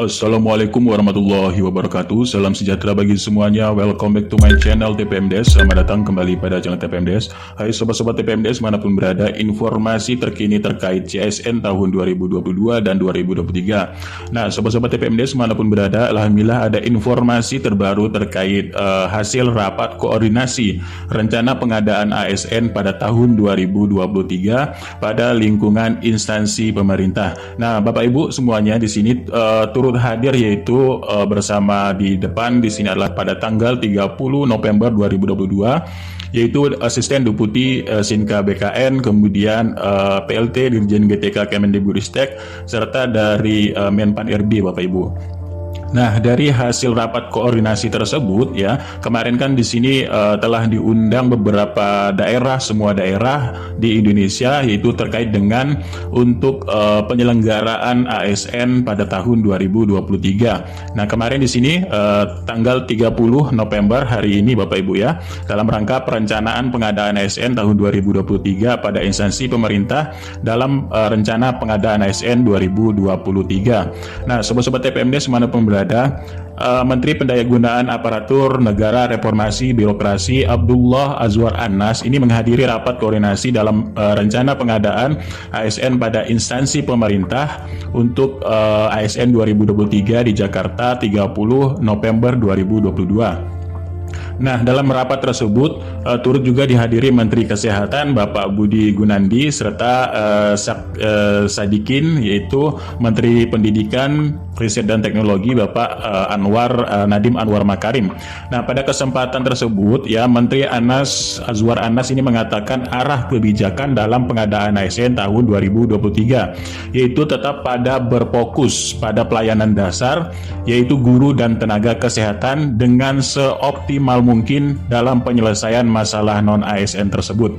Assalamualaikum warahmatullahi wabarakatuh. Salam sejahtera bagi semuanya. Welcome back to my channel TPMDes. Selamat datang kembali pada channel TPMDes. Hai sobat-sobat TPMDes manapun berada, informasi terkini terkait CSN tahun 2022 dan 2023. Nah, sobat-sobat TPMDes manapun berada, alhamdulillah ada informasi terbaru terkait hasil rapat koordinasi rencana pengadaan ASN pada tahun 2023 pada lingkungan instansi pemerintah. Nah, Bapak Ibu semuanya di sini turut hadir, yaitu bersama di depan di sini adalah pada tanggal 30 November 2022, yaitu Asisten Deputi Sinka BKN, kemudian PLT Dirjen GTK Kemendikbudristek, serta dari Menpan RB, Bapak Ibu. Nah, dari hasil rapat koordinasi tersebut ya, kemarin kan di sini telah diundang beberapa daerah, semua daerah di Indonesia, yaitu terkait dengan untuk penyelenggaraan ASN pada tahun 2023. Nah, kemarin di sini tanggal 30 November hari ini Bapak Ibu ya, dalam rangka perencanaan pengadaan ASN tahun 2023 pada instansi pemerintah dalam rencana pengadaan ASN 2023. Nah, sobat-sobat TPMDes manapun berada, Menteri Pendayagunaan Aparatur Negara Reformasi Birokrasi Abdullah Azwar Anas ini menghadiri rapat koordinasi dalam rencana pengadaan ASN pada instansi pemerintah untuk ASN 2023 di Jakarta 30 November 2022. Nah, dalam rapat tersebut turut juga dihadiri Menteri Kesehatan Bapak Budi Gunandi serta Sadikin, yaitu Menteri Pendidikan, Riset dan Teknologi Bapak Nadiem Anwar Makarim. Nah, pada kesempatan tersebut ya, Menteri Azwar Anas ini mengatakan arah kebijakan dalam pengadaan ASN tahun 2023 yaitu tetap pada berfokus pada pelayanan dasar, yaitu guru dan tenaga kesehatan dengan seoptimal mungkin dalam penyelesaian masalah non-ASN tersebut.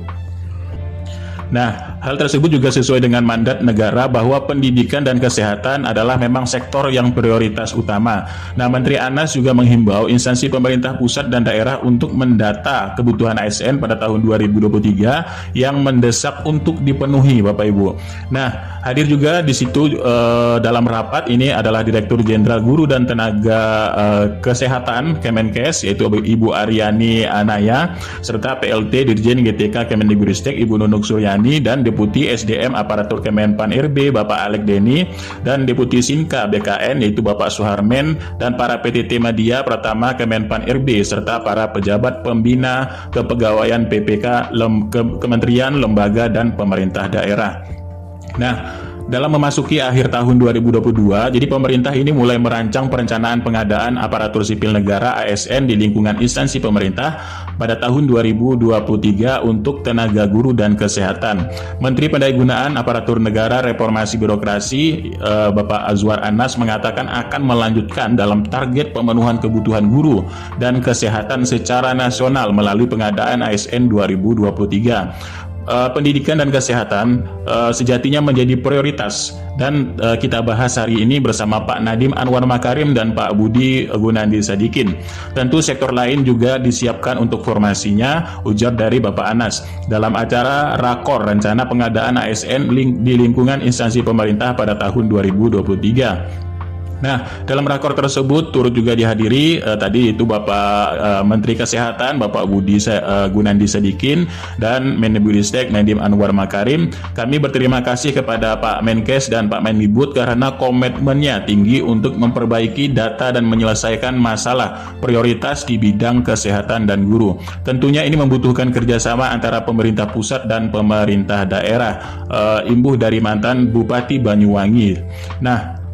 Nah, hal tersebut juga sesuai dengan mandat negara bahwa pendidikan dan kesehatan adalah memang sektor yang prioritas utama. Nah, Menteri Anas juga menghimbau instansi pemerintah pusat dan daerah untuk mendata kebutuhan ASN pada tahun 2023 yang mendesak untuk dipenuhi, Bapak Ibu. Nah, hadir juga di situ dalam rapat ini adalah Direktur Jenderal Guru dan Tenaga Kesehatan Kemenkes, yaitu Ibu Aryani Anaya, serta PLT Dirjen GTK Kemendikbudristek Ibu Nunuk Suryani, dan Deputi SDM Aparatur Kemenpan RB Bapak Alek Deni, dan Deputi Sinka BKN yaitu Bapak Suharmen, dan para PTT Media Pratama Kemenpan RB serta para pejabat pembina kepegawaian PPK, kementerian, lembaga, dan pemerintah daerah. Nah, dalam memasuki akhir tahun 2022, jadi pemerintah ini mulai merancang perencanaan pengadaan aparatur sipil negara ASN di lingkungan instansi pemerintah pada tahun 2023 untuk tenaga guru dan kesehatan. Menteri Pendayagunaan Aparatur Negara Reformasi Birokrasi Bapak Azwar Anas mengatakan akan melanjutkan dalam target pemenuhan kebutuhan guru dan kesehatan secara nasional melalui pengadaan ASN 2023. Pendidikan dan kesehatan sejatinya menjadi prioritas, dan kita bahas hari ini bersama Pak Nadiem Anwar Makarim dan Pak Budi Gunandi Sadikin. Tentu sektor lain juga disiapkan untuk formasinya, ujar dari Bapak Anas dalam acara Rakor Rencana Pengadaan ASN di lingkungan instansi pemerintah pada tahun 2023. Nah, dalam rakor tersebut turut juga dihadiri tadi itu Bapak Menteri Kesehatan Bapak Budi Gunandi Sadikin dan Mendikbudristek Nadiem Anwar Makarim. Kami berterima kasih kepada Pak Menkes dan Pak Mendikbud karena komitmennya tinggi untuk memperbaiki data dan menyelesaikan masalah prioritas di bidang kesehatan dan guru. Tentunya ini membutuhkan kerjasama antara pemerintah pusat dan pemerintah daerah. Imbuh dari mantan Bupati Banyuwangi. Nah,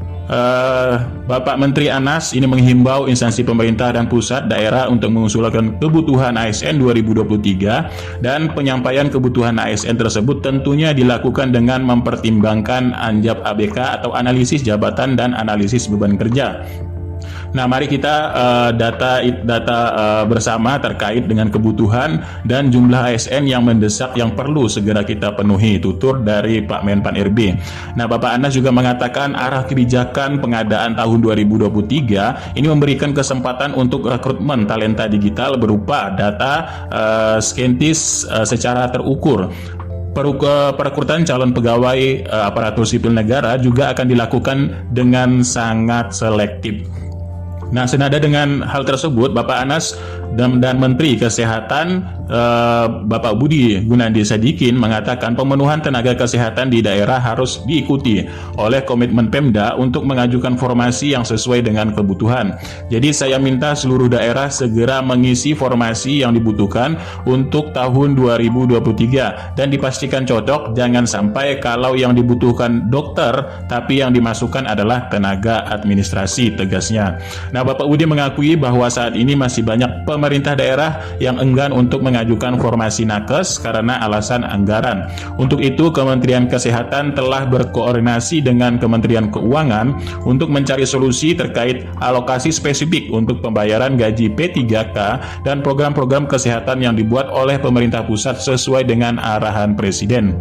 Bapak Menteri Anas ini menghimbau instansi pemerintah dan pusat daerah untuk mengusulkan kebutuhan ASN 2023, dan penyampaian kebutuhan ASN tersebut tentunya dilakukan dengan mempertimbangkan ANJAP ABK atau analisis jabatan dan analisis beban kerja. Nah, mari kita data bersama terkait dengan kebutuhan dan jumlah ASN yang mendesak yang perlu segera kita penuhi, tutur dari Pak Menpan RB. Nah, Bapak Anas juga mengatakan arah kebijakan pengadaan tahun 2023 ini memberikan kesempatan untuk rekrutmen talenta digital berupa data scientist secara terukur. Perekrutan calon pegawai aparatur sipil negara juga akan dilakukan dengan sangat selektif. Nah, senada dengan hal tersebut, Bapak Anas dan Menteri Kesehatan Bapak Budi Gunadi Sadikin mengatakan pemenuhan tenaga kesehatan di daerah harus diikuti oleh komitmen Pemda untuk mengajukan formasi yang sesuai dengan kebutuhan. Jadi saya minta seluruh daerah segera mengisi formasi yang dibutuhkan untuk tahun 2023 dan dipastikan cocok, jangan sampai kalau yang dibutuhkan dokter tapi yang dimasukkan adalah tenaga administrasi, tegasnya. Nah, Bapak Budi mengakui bahwa saat ini masih banyak pemerintah daerah yang enggan untuk mengajukan formasi nakes karena alasan anggaran. Untuk itu, Kementerian Kesehatan telah berkoordinasi dengan Kementerian Keuangan untuk mencari solusi terkait alokasi spesifik untuk pembayaran gaji P3K dan program-program kesehatan yang dibuat oleh pemerintah pusat sesuai dengan arahan Presiden.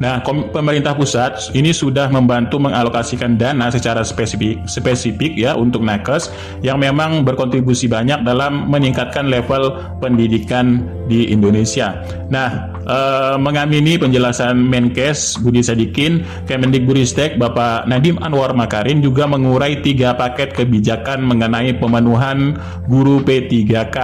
Nah, pemerintah pusat ini sudah membantu mengalokasikan dana secara spesifik ya untuk nakes yang memang berkontribusi banyak dalam meningkatkan level pendidikan di Indonesia. Nah, mengamini penjelasan Menkes Budi Sadikin, Kemendikbudristek Bapak Nadiem Anwar Makarim juga mengurai 3 paket kebijakan mengenai pemenuhan guru P3K.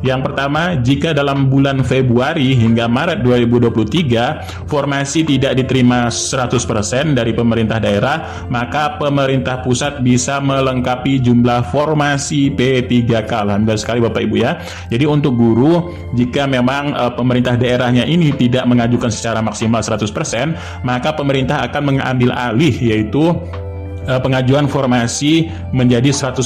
Yang pertama, jika dalam bulan Februari hingga Maret 2023 formasi tidak diterima 100% dari pemerintah daerah, maka pemerintah pusat bisa melengkapi jumlah formasi P3K. Alhamdulillah sekali Bapak Ibu ya. Jadi untuk guru, jika memang pemerintah daerahnya ini tidak mengajukan secara maksimal 100%, maka pemerintah akan mengambil alih, yaitu pengajuan formasi menjadi 100%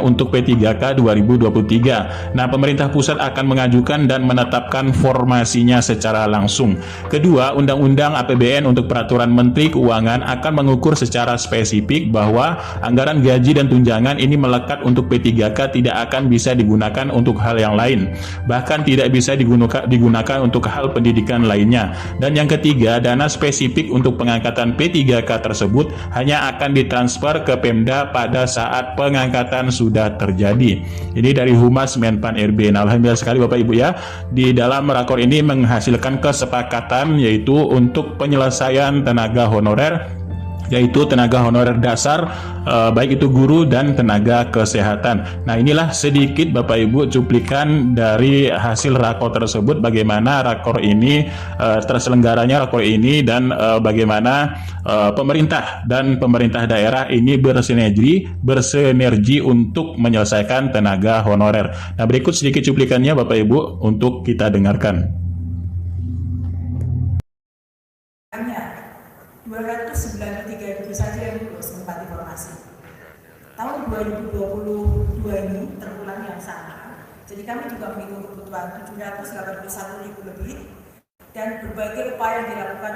untuk P3K 2023. Nah, pemerintah pusat akan mengajukan dan menetapkan formasinya secara langsung. Kedua, Undang-Undang APBN untuk Peraturan Menteri Keuangan akan mengukur secara spesifik bahwa anggaran gaji dan tunjangan ini melekat untuk P3K, tidak akan bisa digunakan untuk hal yang lain. Bahkan tidak bisa digunakan untuk hal pendidikan lainnya. Dan yang ketiga, dana spesifik untuk pengangkatan P3K tersebut hanya akan ditransfer ke Pemda pada saat pengangkatan sudah terjadi. Ini dari Humas Menpan RB. Nah, alhamdulillah sekali Bapak Ibu ya, di dalam rakor ini menghasilkan kesepakatan yaitu untuk penyelesaian tenaga honorer, yaitu tenaga honorer dasar, baik itu guru dan tenaga kesehatan. Nah, inilah sedikit Bapak Ibu cuplikan dari hasil rakor tersebut, bagaimana rakor ini terselenggaranya rakor ini, dan bagaimana pemerintah dan pemerintah daerah ini bersinergi untuk menyelesaikan tenaga honorer. Nah, berikut sedikit cuplikannya Bapak Ibu untuk kita dengarkan. 293 itu saja yang lulus menempati formasi. Tahun 2022 ini terulang yang sama. Jadi kami juga menghitung kebutuhan 781.000 lebih, dan berbagai upaya yang dilakukan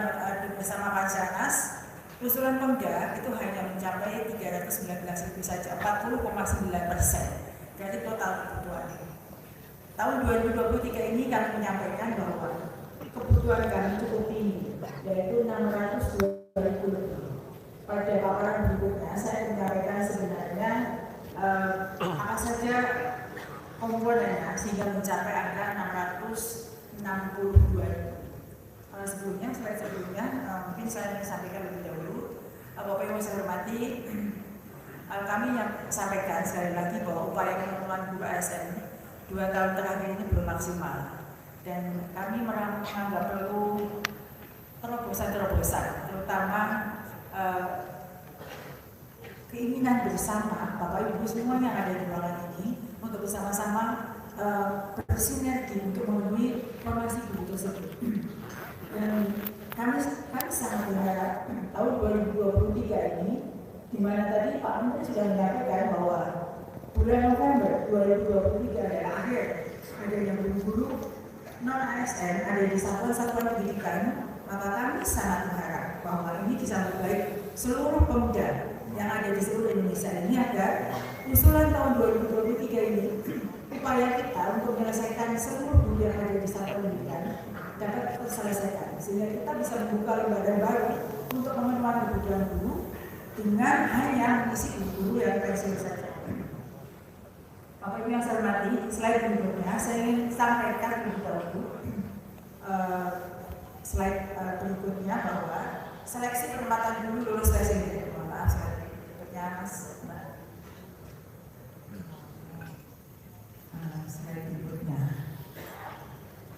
bersama Basarnas, usulan Pemda itu hanya mencapai 319.000 saja, 40,9% dari total kebutuhan. Tahun 2023 ini kami menyampaikan bahwa kebutuhan kami cukup tinggi, yaitu 602.000 lebih. Pada paparan berikutnya saya menyampaikan sebenarnya apa saja komponennya sehingga mencapai angka 662.000. Sebelumnya mungkin saya ingin sampaikan lebih dahulu, Bapak Ibu saya hormati, kami yang sampaikan sekali lagi bahwa upaya pemenuhan guru ASN 2 tahun terakhir ini belum maksimal, dan kami menganggap perlu terobosan-terobosan, terutama keinginan bersama Bapak Ibu semua yang ada di ruangan ini untuk bersama-sama bersinergi untuk memenuhi formasi guru tersebut. Dan kami sangat berharap tahun 2023 ini, di mana tadi Pak Menteri sudah menyampaikan bahwa bulan November 2023 adalah akhir adanya guru non ASN ada di satuan-satuan pendidikan, maka kami sangat berharap bahwa ini disambut baik seluruh pemuda yang ada di seluruh Indonesia ini, agar usulan tahun 2023 ini upaya kita untuk menyelesaikan seluruh guru yang ada di satuan pendidikan dapat terselesaikan, sehingga kita bisa membuka lembaga baru untuk memenuhi kebutuhan guru dengan hanya mengisi guru yang pensiun saja. Bapak Ibu yang saya hormati, slide berikutnya saya ingin sampaikan lebih dahulu slide berikutnya bahwa seleksi penempatan guru lulus tes ini. Maaf sekali, berikutnya Mas. Slide berikutnya.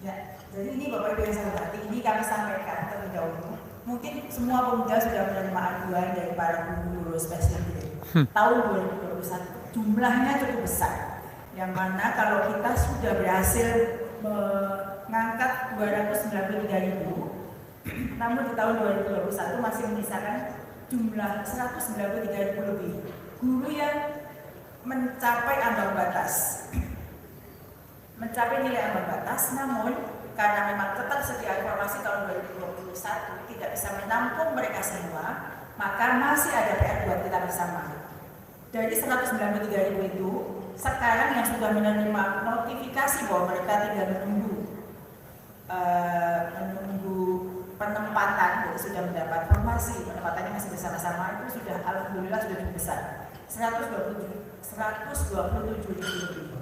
Ya, jadi ini Bapak Ibu yang saya hormati, ini kami sampaikan terlebih dahulu. Mungkin semua pemuda sudah menerima aduan dari para guru lulus tes ini. Tahun 2021 jumlahnya cukup besar. Yang mana kalau kita sudah berhasil mengangkat 293.000, namun di tahun 2021 masih menyisakan jumlah 193.000 lebih guru yang mencapai ambang batas, mencapai nilai ambang batas, namun karena memang ketersediaan informasi tahun 2021 tidak bisa menampung mereka semua, maka masih ada PR buat kita bersama. Dari 193.000 itu, sekarang yang sudah menerima notifikasi bahwa mereka tinggal menunggu penempatan, jadi sudah mendapat informasi penempatannya masih bersama-sama, itu sudah alhamdulillah sudah cukup besar, 127.000 lebih.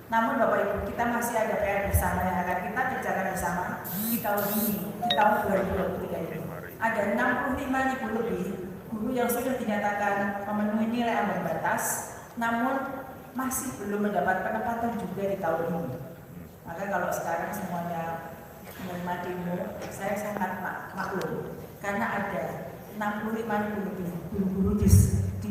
Namun Bapak Ibu, kita masih ada PR bersama yang akan kita kerjakan bersama di tahun ini, di tahun 2023 ini. Ada 65.000 lebih guru yang sudah dinyatakan memenuhi nilai ambang batas, namun masih belum mendapat penempatan juga di tahun ini. Maka kalau sekarang semuanya menerima demo, saya sangat maklum karena ada 65.000 lebih guru-guru di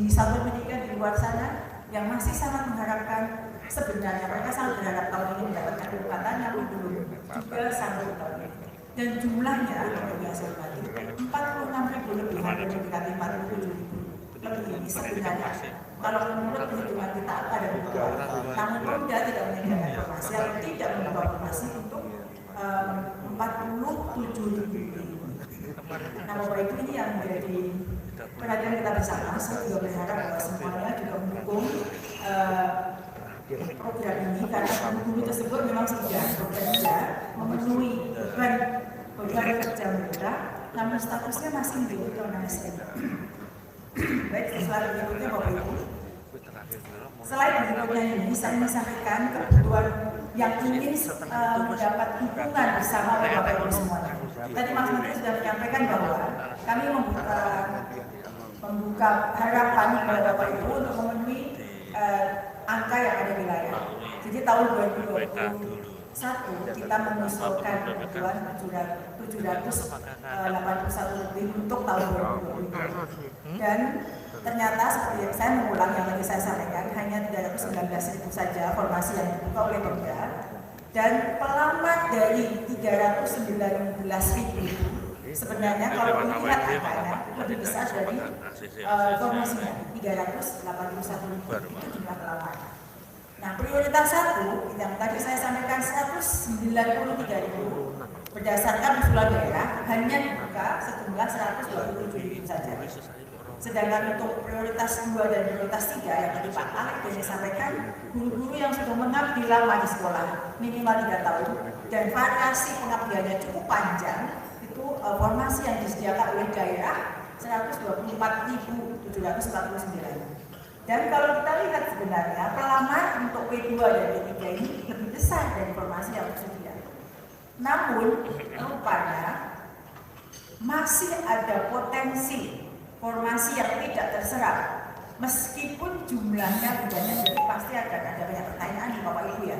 satu pendidikan di luar sana yang masih sangat mengharapkan, sebenarnya mereka sangat berharap tahun ini mendapatkan penempatan, namun belum juga sanggup tahun ini. Dan jumlahnya biasa berarti 46.000 lebih, hampir mendekati 47.000 lebih ini sebenarnya. Kalau menurut perhitungan kita ada beberapa, namun Pemda tidak menyediakan informasi atau tidak membuka informasi untuk 47.000 lebih. Nah, Bapak Ibu, ini yang menjadi perhatian kita bersama. Saya juga berharap bahwa semuanya juga mendukung program ini, karena guru tersebut memang sudah bekerja memenuhi beban kerja mereka, namun statusnya masih menjadi non-ASN. Baik, slide berikutnya Bapak Ibu. Slide berikutnya ini saya ingin sampaikan kebutuhan yang ingin mendapat dukungan bersama oleh Bapak Ibu semuanya. Tadi Mas Menteri sudah menyampaikan bahwa kami membuka harapan kepada Bapak Ibu untuk memenuhi angka yang ada di layar. Jadi tahun 2021 kita mengusulkan kebutuhan 781 lebih untuk tahun 2022. Dan ternyata seperti yang saya mengulang yang tadi saya sampaikan, hanya 319.000 saja formasi yang dibuka oleh Pemda, dan pelamar dari 319.000 itu sebenarnya kalau dilihat angkanya lebih besar dari formasinya, 381.000 itu jumlah pelamar. Nah, prioritas 1 yang tadi saya sampaikan 193.000 berdasarkan usulan daerah hanya dibuka sejumlah 127.000 saja. Sedangkan untuk prioritas 2 dan prioritas 3 yang tadi Pak Alek sudah sampaikan, guru-guru yang sudah mengabdi lama di sekolah minimal 3 tahun dan variasi pengabdiannya cukup panjang, itu formasi yang disediakan oleh daerah 124.749. Dan kalau kita lihat sebenarnya pelamar untuk P2 dan P3 ini lebih besar dari formasi yang tersedia. Namun rupanya masih ada potensi formasi yang tidak terserap, meskipun jumlahnya banyak. Jadi pasti ada banyak pertanyaan di Bapak Ibu ya.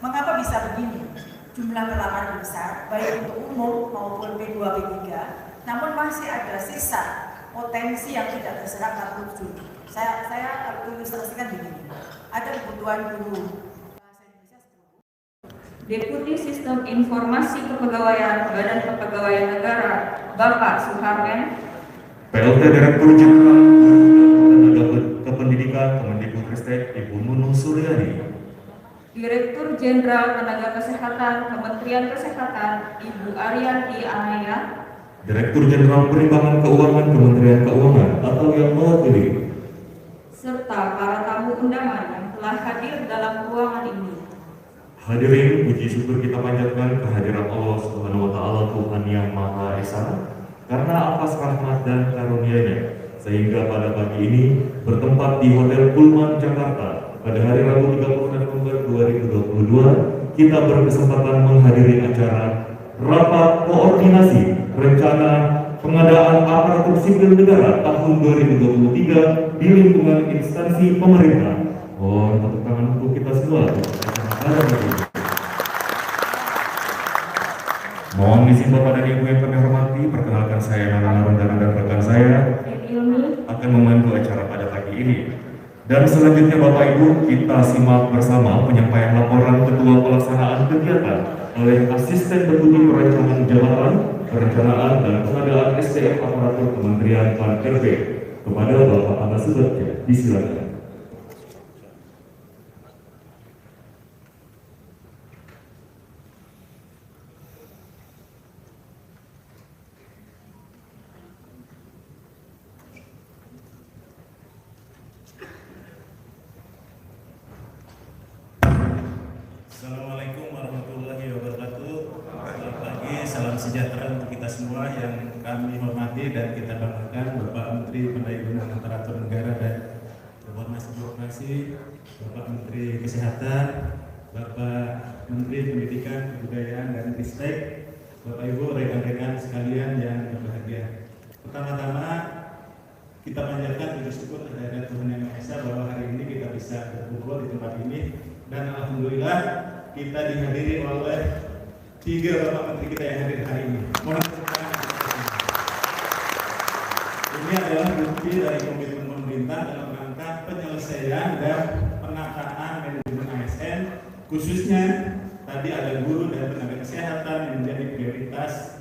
Mengapa bisa begini? Jumlah pelamar besar, baik untuk umum maupun P2, P3, namun masih ada sisa potensi yang tidak terserap 47. Saya ilustrasikan begini. Ada kebutuhan guru bahasa Indonesia 10. Deputi Sistem Informasi Kepegawaian Badan Kepegawaian Negara, Bapak Suharmen. PLT Direktur Jenderal Tenaga Kependidikan Kemendikbudristek Ibu Nunung Suryani. Direktur Jenderal Tenaga Kesehatan Kementerian Kesehatan Ibu Arianti Anaya. Direktur Jenderal Perimbangan Keuangan Kementerian Keuangan atau yang mewakili. Serta para tamu undangan yang telah hadir dalam ruangan ini. Hadirin, puji syukur kita panjatkan kehadiran Allah Subhanahu wa Ta'ala, Tuhan yang Maha Esa, karena atas rahmat dan karunia-Nya sehingga pada pagi ini bertempat di Hotel Pullman Jakarta pada hari Rabu 30 November 2022 kita berkesempatan menghadiri acara Rapat Koordinasi Rencana Pengadaan Aparatur Sipil Negara tahun 2023 di lingkungan instansi pemerintah. Mohon tepuk tangan untuk kita semua. Mohon izin Bapak dan Ibu yang kami hormati, perkenalkan saya Nana Rondana dan rekan saya akan memandu acara pada pagi ini. Dan selanjutnya Bapak Ibu, kita simak bersama penyampaian laporan Ketua Pelaksanaan Kegiatan oleh Asisten Deputi Perencanaan Jabatan, Perencanaan dan Pengadaan SDM Aparatur Kementerian PAN-RB kepada Bapak Anas Subatja. Disilakan. Assalamualaikum warahmatullahi wabarakatuh. Selamat pagi, salam sejahtera untuk kita semua yang kami hormati dan kita banggakan, Bapak Menteri Pendaya-gunaan Aparatur Negara dan Reformasi Birokrasi, Bapak Menteri Kesehatan, Bapak Menteri Pendidikan, Kebudayaan dan Ristek, Bapak Ibu rekan-rekan sekalian yang berbahagia. Pertama-tama kita panjatkan puji syukur kehadirat Tuhan Yang Maha Esa bahwa hari ini kita bisa berkumpul di tempat ini. Dan alhamdulillah kita dihadiri oleh 3 Bapak Menteri kita yang hadir hari ini. Mohon tepuk tangan. Ini adalah bukti dari komitmen pemerintah dalam rangka penyelesaian dan penataan manajemen ASN, khususnya tadi ada guru dan tenaga kesehatan yang menjadi prioritas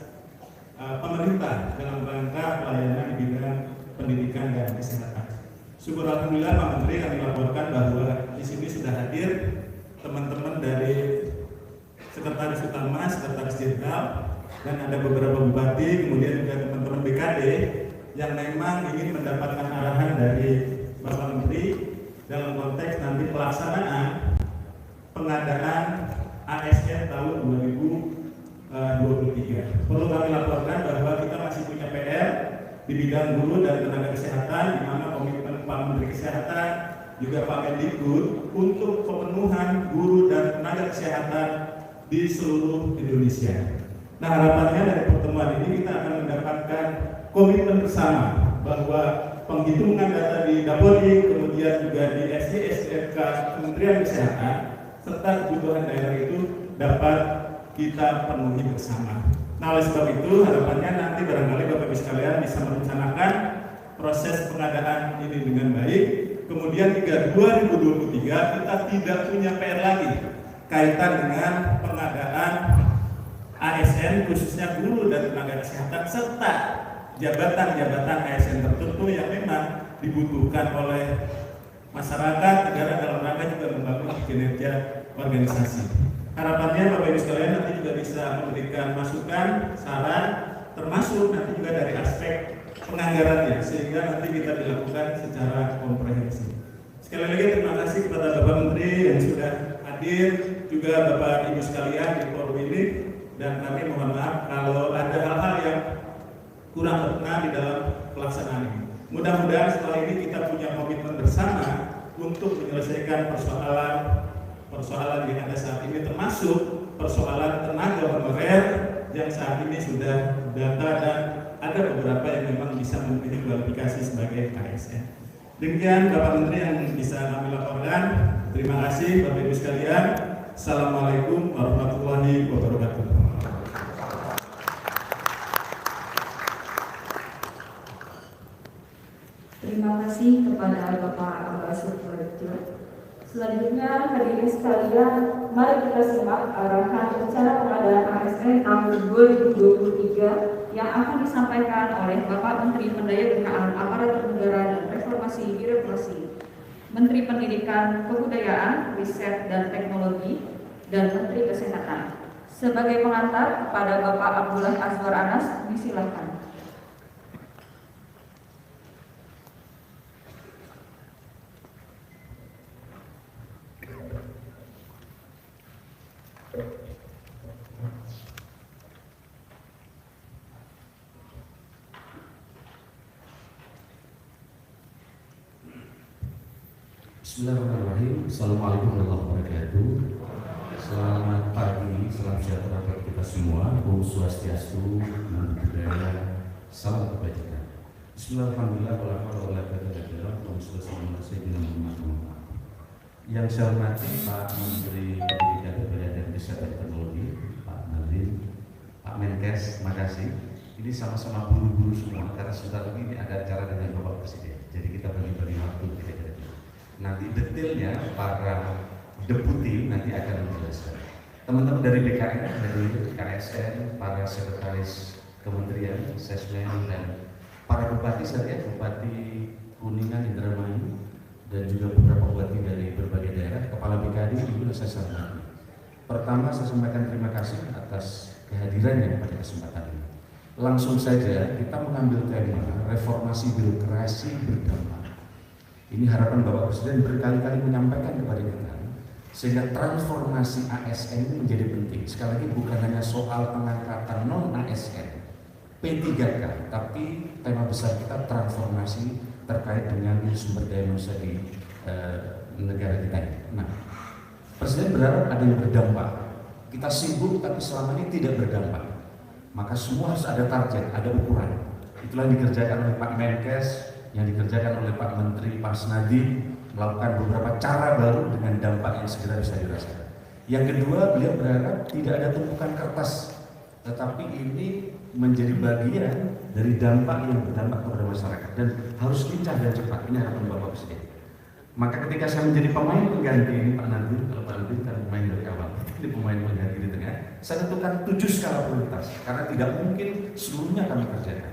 pemerintah dalam rangka pelayanan di bidang pendidikan dan kesehatan. Syukur alhamdulillah Pak Menteri, kami laporkan bahwa di sini sudah hadir teman-teman dari Sekretaris Utama, Sekretaris Jenderal, dan ada beberapa bupati, kemudian juga teman-teman BKD yang memang ingin mendapatkan arahan dari Bapak Menteri dalam konteks nanti pelaksanaan pengadaan ASN tahun 2023. Perlu kami laporkan bahwa kita masih punya PR di bidang guru dan tenaga kesehatan, di mana komitmen Pak Menteri Kesehatan juga Pak Mendikbud untuk pemenuhan guru dan tenaga kesehatan di seluruh Indonesia. Nah, harapannya dari pertemuan ini kita akan mendapatkan komitmen bersama bahwa penghitungan data di Dapodi, kemudian juga di SDSK Kementerian Kesehatan serta kebutuhan daerah itu dapat kita penuhi bersama. Nah, oleh sebab itu harapannya nanti barangkali Bapak Ibu sekalian bisa merencanakan proses pengadaan ini dengan baik. Kemudian hingga 2023 kita tidak punya PR lagi kaitan dengan pengadaan ASN khususnya guru dan tenaga kesehatan serta jabatan-jabatan ASN tertentu yang memang dibutuhkan oleh masyarakat negara dalam rangka juga membangun kinerja organisasi. Harapannya Bapak Ibu sekalian nanti juga bisa memberikan masukan, saran, termasuk nanti juga dari aspek penganggarannya, sehingga nanti kita dilakukan secara komprehensif. Sekali lagi terima kasih kepada Bapak Menteri yang sudah hadir, juga Bapak Ibu sekalian di forum ini, dan kami mohon maaf kalau ada hal-hal yang kurang berkenan di dalam pelaksanaan ini. Mudah-mudahan setelah ini kita punya komitmen bersama untuk menyelesaikan persoalan yang ada saat ini, termasuk persoalan tenaga honorer yang saat ini sudah data dan ada beberapa yang memang bisa memiliki kualifikasi sebagai ASN. Demikian Bapak Menteri yang bisa kami laporkan. Terima kasih Bapak Ibu sekalian. Assalamualaikum warahmatullahi wabarakatuh. Terima kasih kepada Bapak Abbas Suparjo. Selanjutnya hadirin sekalian, mari kita simak arahan rencana pengadaan ASN tahun 2023 yang akan disampaikan oleh Bapak Menteri Pendaya-gunaan Aparatur Negara dan Reformasi Birokrasi, Menteri Pendidikan, Kebudayaan, Riset dan Teknologi, dan Menteri Kesehatan. Sebagai pengantar kepada Bapak Abdullah Azwar Anas, disilakan. Bismillahirrahmanirrahim. Assalamualaikum warahmatullahi wabarakatuh. Selamat pagi, salam sejahtera bagi kita semua. Om Swastiastu, Namo Buddhaya, salam kebajikan. Bismillahirrahmanirrahim. Yang saya hormati Pak Menteri Pendidikan, Kebudayaan dan Kesehatan Teknologi, Pak Nadiem, Pak Menkes, terima kasih. Ini sama-sama buru-buru semua karena sebentar lagi ini ada acara dengan Bapak Presiden. Jadi kita bagi-bagi waktu kira-kira. Nanti detailnya para deputi nanti akan menjelaskan. Teman-teman dari BKN, dari KSN, para sekretaris kementerian, sesmen, dan para bupati, saya lihat Bupati Kuningan, Indramayu, dan juga beberapa bupati dari berbagai daerah, kepala BKD juga saya hormati. Pertama, saya sampaikan terima kasih atas kehadirannya pada kesempatan ini. Langsung saja kita mengambil tema reformasi birokrasi berdampak. Ini harapan Bapak Presiden berkali-kali menyampaikan kepada kita, sehingga transformasi ASN ini menjadi penting. Sekali lagi bukan hanya soal pengangkatan non-ASN, P3K, tapi tema besar kita transformasi terkait dengan sumber daya manusia di negara kita ini. Nah, Presiden berharap ada yang berdampak. Kita sibuk tapi selama ini tidak berdampak. Maka semua harus ada target, ada ukuran. Itulah yang dikerjakan oleh Pak Menkes, yang dikerjakan oleh Pak Menteri Pak Nadiem, melakukan beberapa cara baru dengan dampak yang segera bisa dirasakan. Yang kedua, beliau berharap tidak ada tumpukan kertas, tetapi ini menjadi bagian dari dampak yang berdampak kepada masyarakat dan harus lincah dan cepat. Ini harapan Bapak Presiden. Maka ketika saya menjadi pemain pengganti ini Pak Nadiem, kalau Pak Nadiem kan pemain dari awal, ini pemain pengganti di tengah, saya tentukan 7 skala prioritas karena tidak mungkin seluruhnya kami kerjakan.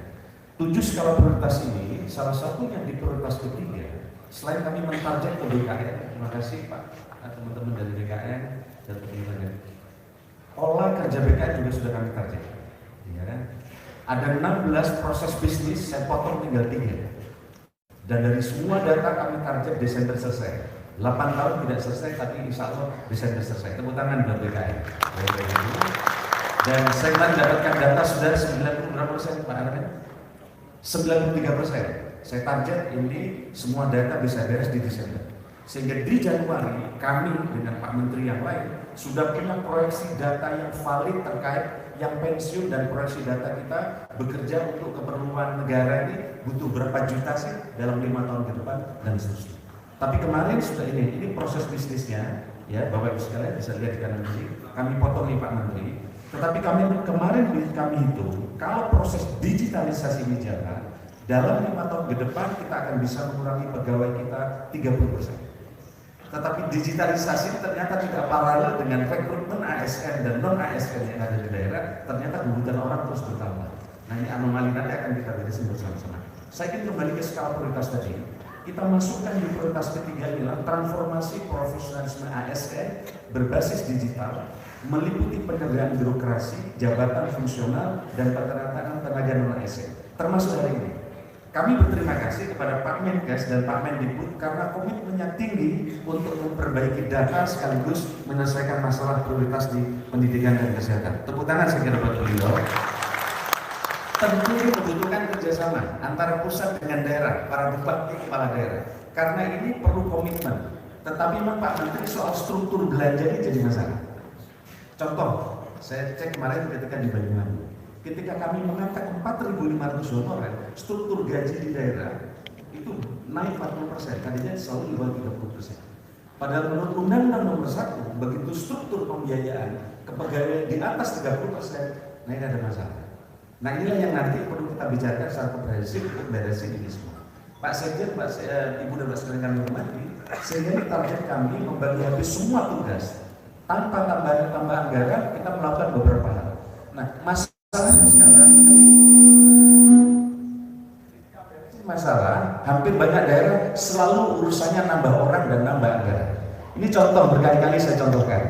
7 skala prioritas ini salah satunya di prioritas ketiga. Selain kami mentarget ke BKN, terima kasih Pak teman-teman dari BKN dan teman-teman. Olah kerja BKN juga sudah kami target. Ya kan? Ada 16 proses bisnis, saya potong tinggal 3. Dan dari semua data kami target Desember selesai. 8 tahun tidak selesai, tapi insya Allah Desember selesai. Tepuk tangan buat BKN. Dan saya mendapatkan data sudah 90 berapa persen Pak Arman? 93%. Saya target ini semua data bisa beres di Desember. Sehingga di Januari kami dengan Pak Menteri yang lain sudah punya proyeksi data yang valid terkait yang pensiun dan proyeksi data kita bekerja untuk keperluan negara ini butuh berapa juta sih dalam 5 tahun ke depan dan seterusnya. Tapi kemarin sudah ini proses bisnisnya ya Bapak Ibu sekalian bisa lihat di kanan kiri. Kami potong nih Pak Menteri. Tetapi kemarin kami hitung kalau proses digitalisasi ini jalan dalam 5 tahun ke depan kita akan bisa mengurangi pegawai kita 30%. Tetapi digitalisasi ternyata tidak paralel dengan rekrutmen ASN dan non-ASN yang ada di daerah. Ternyata kebutuhan orang terus bertambah. Nah ini anomali nanti akan kita beresin bersama-sama. Saya ingin kembali ke skala prioritas tadi. Kita masukkan di prioritas ketiga inilah transformasi profesionalisme ASN berbasis digital, meliputi penyederhanaan birokrasi, jabatan fungsional, dan penataan tenaga non-ASN. Termasuk hari ini. Kami berterima kasih kepada Pak Menkes dan Pak Mendikbud karena komitmennya tinggi untuk memperbaiki data sekaligus menyelesaikan masalah prioritas di pendidikan dan kesehatan. Tepuk tangan saya kira buat beliau. Tentu membutuhkan kerjasama antara pusat dengan daerah, para bupati kepala daerah. Karena ini perlu komitmen. Tetapi memang Pak Menteri soal struktur belanja ini jadi masalah. Contoh, saya cek kemarin ketika di Banyuwangi. Ketika kami mengangkat 4.500 honorer, struktur gaji di daerah itu naik 40%, tadinya selalu di bawah 30%. Padahal menurut Undang-Undang Nomor 1, begitu struktur pembiayaan kepegawaian di atas 30%, nah ini ada masalah. Nah inilah yang nanti perlu kita bicarakan secara komprehensif untuk beresin ini semua. Pak Sekjen, Ibu dan Pak sekalian kami hormati, sehingga ini target kami membagi habis semua tugas tanpa tambah anggaran. Kita melakukan beberapa hal. Nah masalah hampir banyak daerah selalu urusannya nambah orang dan nambah anggaran. Ini contoh berkali-kali saya contohkan.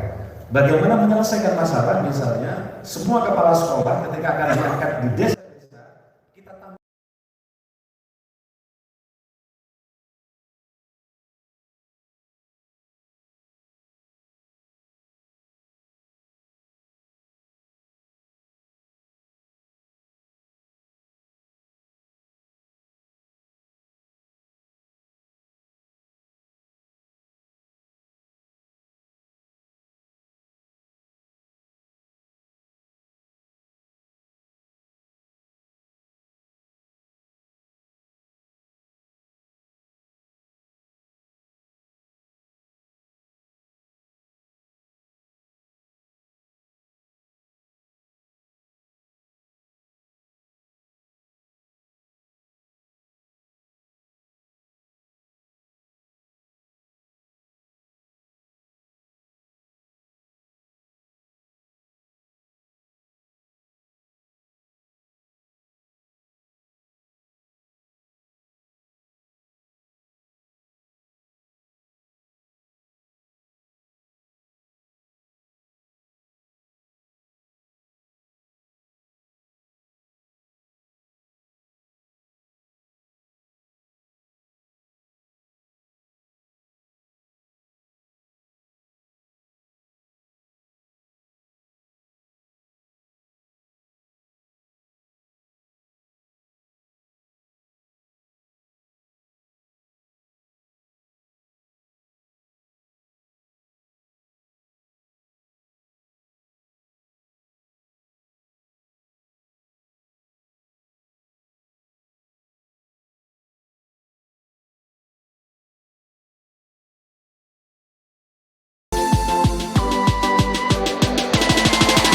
Bagaimana menyelesaikan masalah misalnya semua kepala sekolah ketika akan diangkat di desa